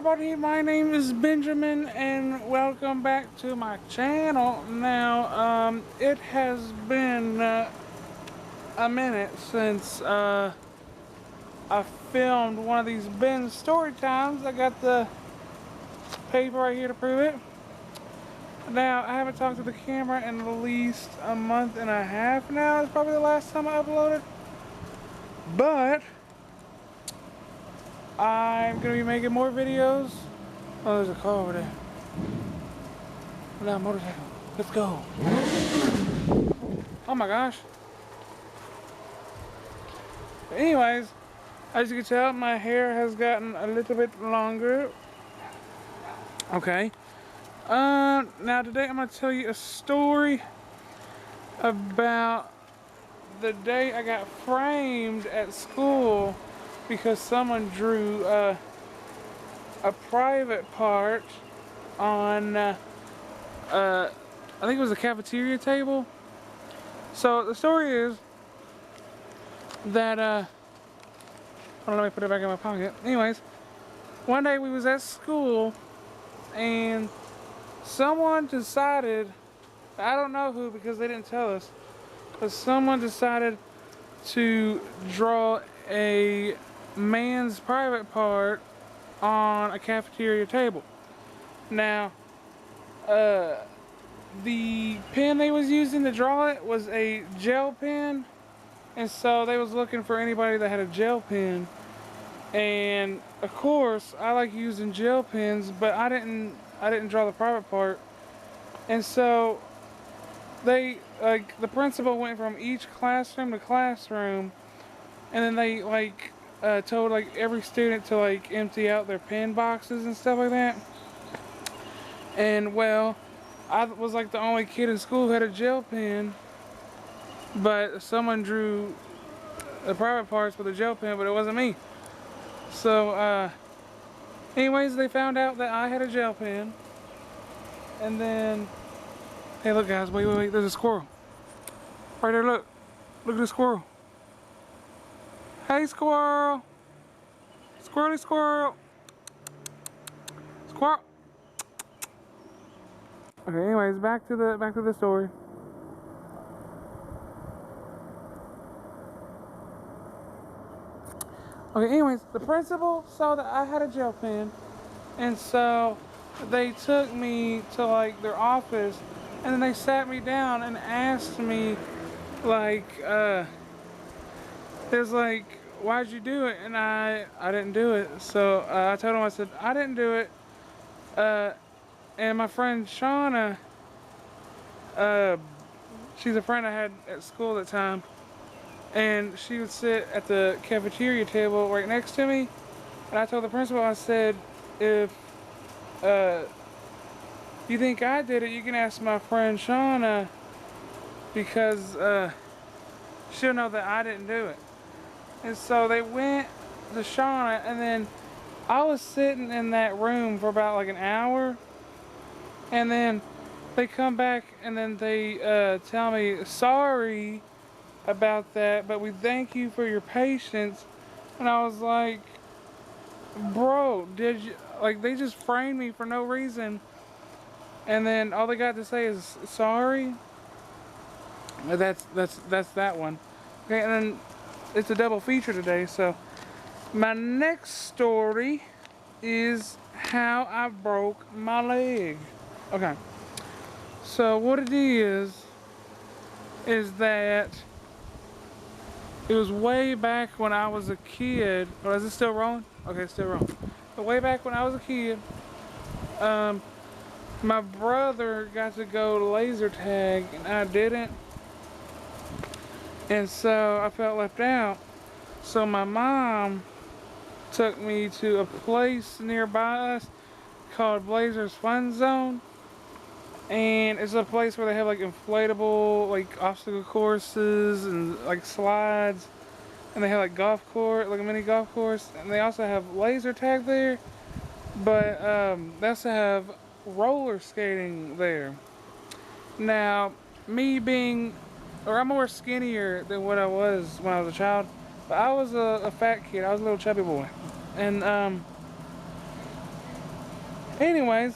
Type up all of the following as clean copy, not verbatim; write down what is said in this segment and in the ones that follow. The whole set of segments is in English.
everybody, my name is Benjamin and welcome back to my channel. Now, it has been a minute since I filmed one of these Ben story times. I got the paper right here to prove it. Now, I haven't talked to the camera in at least a month and a half now. It's probably the last time I uploaded. But I'm going to be making more videos. Oh, there's a car over there. Now, motorcycle. Let's go. Oh my gosh. But anyways, as you can tell, my hair has gotten a little bit longer. Okay. Now today I'm going to tell you a story about the day I got framed at school because someone drew a private part on I think it was a cafeteria table. So the story is that hold on, let me put it back in my pocket. Anyways, one day we was at school and someone decided, I don't know who because they didn't tell us, but someone decided to draw a man's private part on a cafeteria table. Now, the pen they was using to draw it was a gel pen, and so they was looking for anybody that had a gel pen. And of course, I like using gel pens, but I didn't draw the private part. And so they, like, the principal went from each classroom to classroom, and then they told every student to empty out their pen boxes and stuff like that. And well, I was the only kid in school who had a gel pen, but someone drew the private parts with a gel pen, but it wasn't me. So anyways, they found out that I had a gel pen, and then, hey look guys, wait, there's a squirrel. Right there, look at the squirrel. Hey squirrel! Squirrely squirrel! Squirrel! Okay, anyways, back to the story. Okay, anyways, the principal saw that I had a gel pen, and so they took me to their office, and then they sat me down and asked me there's why'd you do it? And I didn't do it. So I told him, I said, I didn't do it. And my friend Shauna, she's a friend I had at school at the time, and she would sit at the cafeteria table right next to me. And I told the principal, I said, if you think I did it, you can ask my friend Shauna, because she'll know that I didn't do it. And so they went to Shauna, and then I was sitting in that room for about an hour, and then they come back and then they tell me, sorry about that, but we thank you for your patience. And I was like, bro, did you, they just framed me for no reason, and then all they got to say is sorry. That's that one. Okay, and then it's a double feature today. So my next story is how I broke my leg. Okay, so what it is that it was way back when I was a kid. Oh, is it still rolling? Okay, it's still rolling. But way back when I was a kid, my brother got to go to laser tag and I didn't. And so I felt left out. So my mom took me to a place nearby us called Blazers Fun Zone. And it's a place where they have inflatable obstacle courses and slides. And they have golf course, a mini golf course. And they also have laser tag there. But they also have roller skating there. Now, me being, or I'm more skinnier than what I was when I was a child, but I was a fat kid. I was a little chubby boy. And Anyways,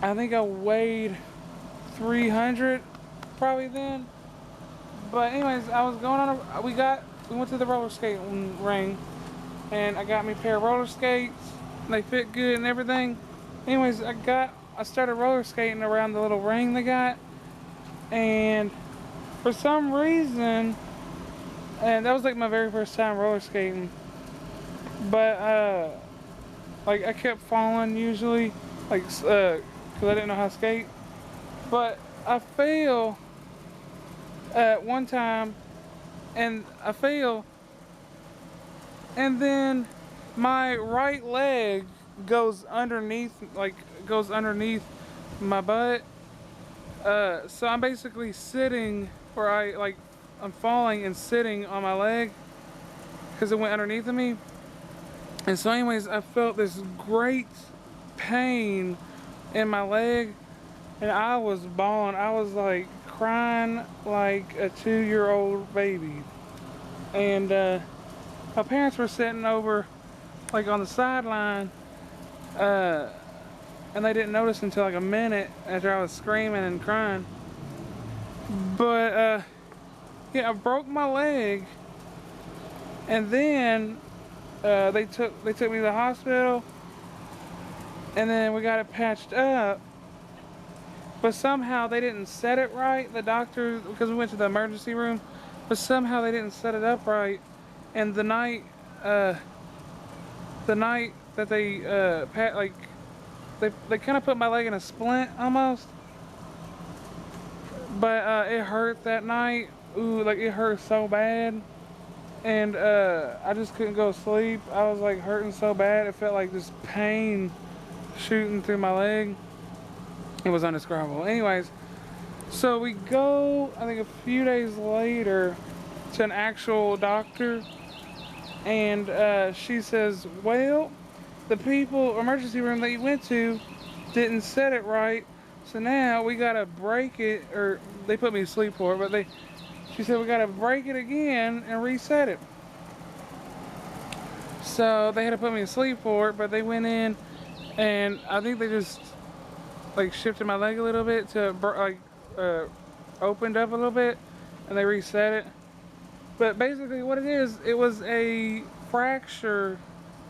I think I weighed 300 probably then. But anyways, I was going on we went to the roller skating ring, and I got me a pair of roller skates. They fit good and everything. Anyways, I started roller skating around the little ring they got, and for some reason, and that was like my very first time roller skating, but like I kept falling usually, like cause I didn't know how to skate. But I fell at one time, and I fell, and then my right leg goes underneath, my butt. So I'm basically sitting where I'm falling and sitting on my leg because it went underneath of me. And so anyways, I felt this great pain in my leg, and I was bawling. I was like crying like a 2-year-old baby. And my parents were sitting over like on the sideline, and they didn't notice until like a minute after I was screaming and crying. But yeah, I broke my leg, and then they took me to the hospital, and then we got it patched up. But somehow they didn't set it right, the doctor, because we went to the emergency room, but somehow they didn't set it up right. And the night that they they kind of put my leg in a splint almost, but it hurt that night. Ooh, like it hurt so bad, and I just couldn't go to sleep. I was like hurting so bad. It felt like this pain shooting through my leg. It was indescribable. Anyways, so we go, I think a few days later, to an actual doctor, and she says, well, the emergency room that you went to didn't set it right, so now we gotta break it, or they put me to sleep for it, but she said we gotta break it again and reset it. So they had to put me to sleep for it, but they went in, and I think they just like shifted my leg a little bit to opened up a little bit, and they reset it. But basically what it is, it was a fracture,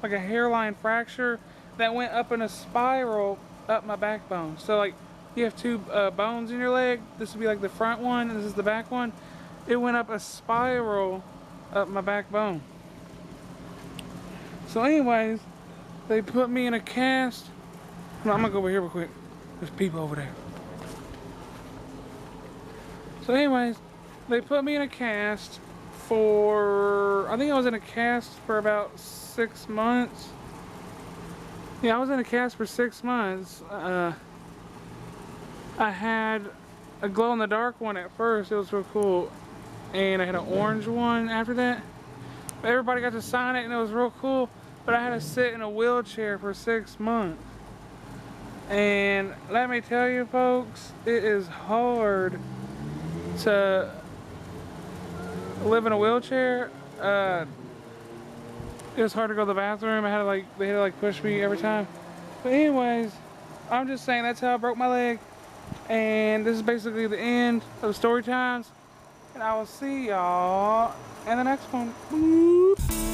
like a hairline fracture that went up in a spiral up my backbone. So like you have two bones in your leg. This would be like the front one, and this is the back one. It went up a spiral up my backbone. So anyways, they put me in a cast. No, I'm gonna go over here real quick. There's people over there. So anyways, they put me in a cast for, I think I was in a cast for about 6 months. Yeah, I was in a cast for 6 months. I had a glow-in-the-dark one at first. It was real cool. And I had an orange one after that. Everybody got to sign it, and it was real cool. But I had to sit in a wheelchair for 6 months. And let me tell you folks, it is hard to live in a wheelchair. It was hard to go to the bathroom. They had to push me every time. But anyways, I'm just saying that's how I broke my leg. And this is basically the end of the story times. And I will see y'all in the next one.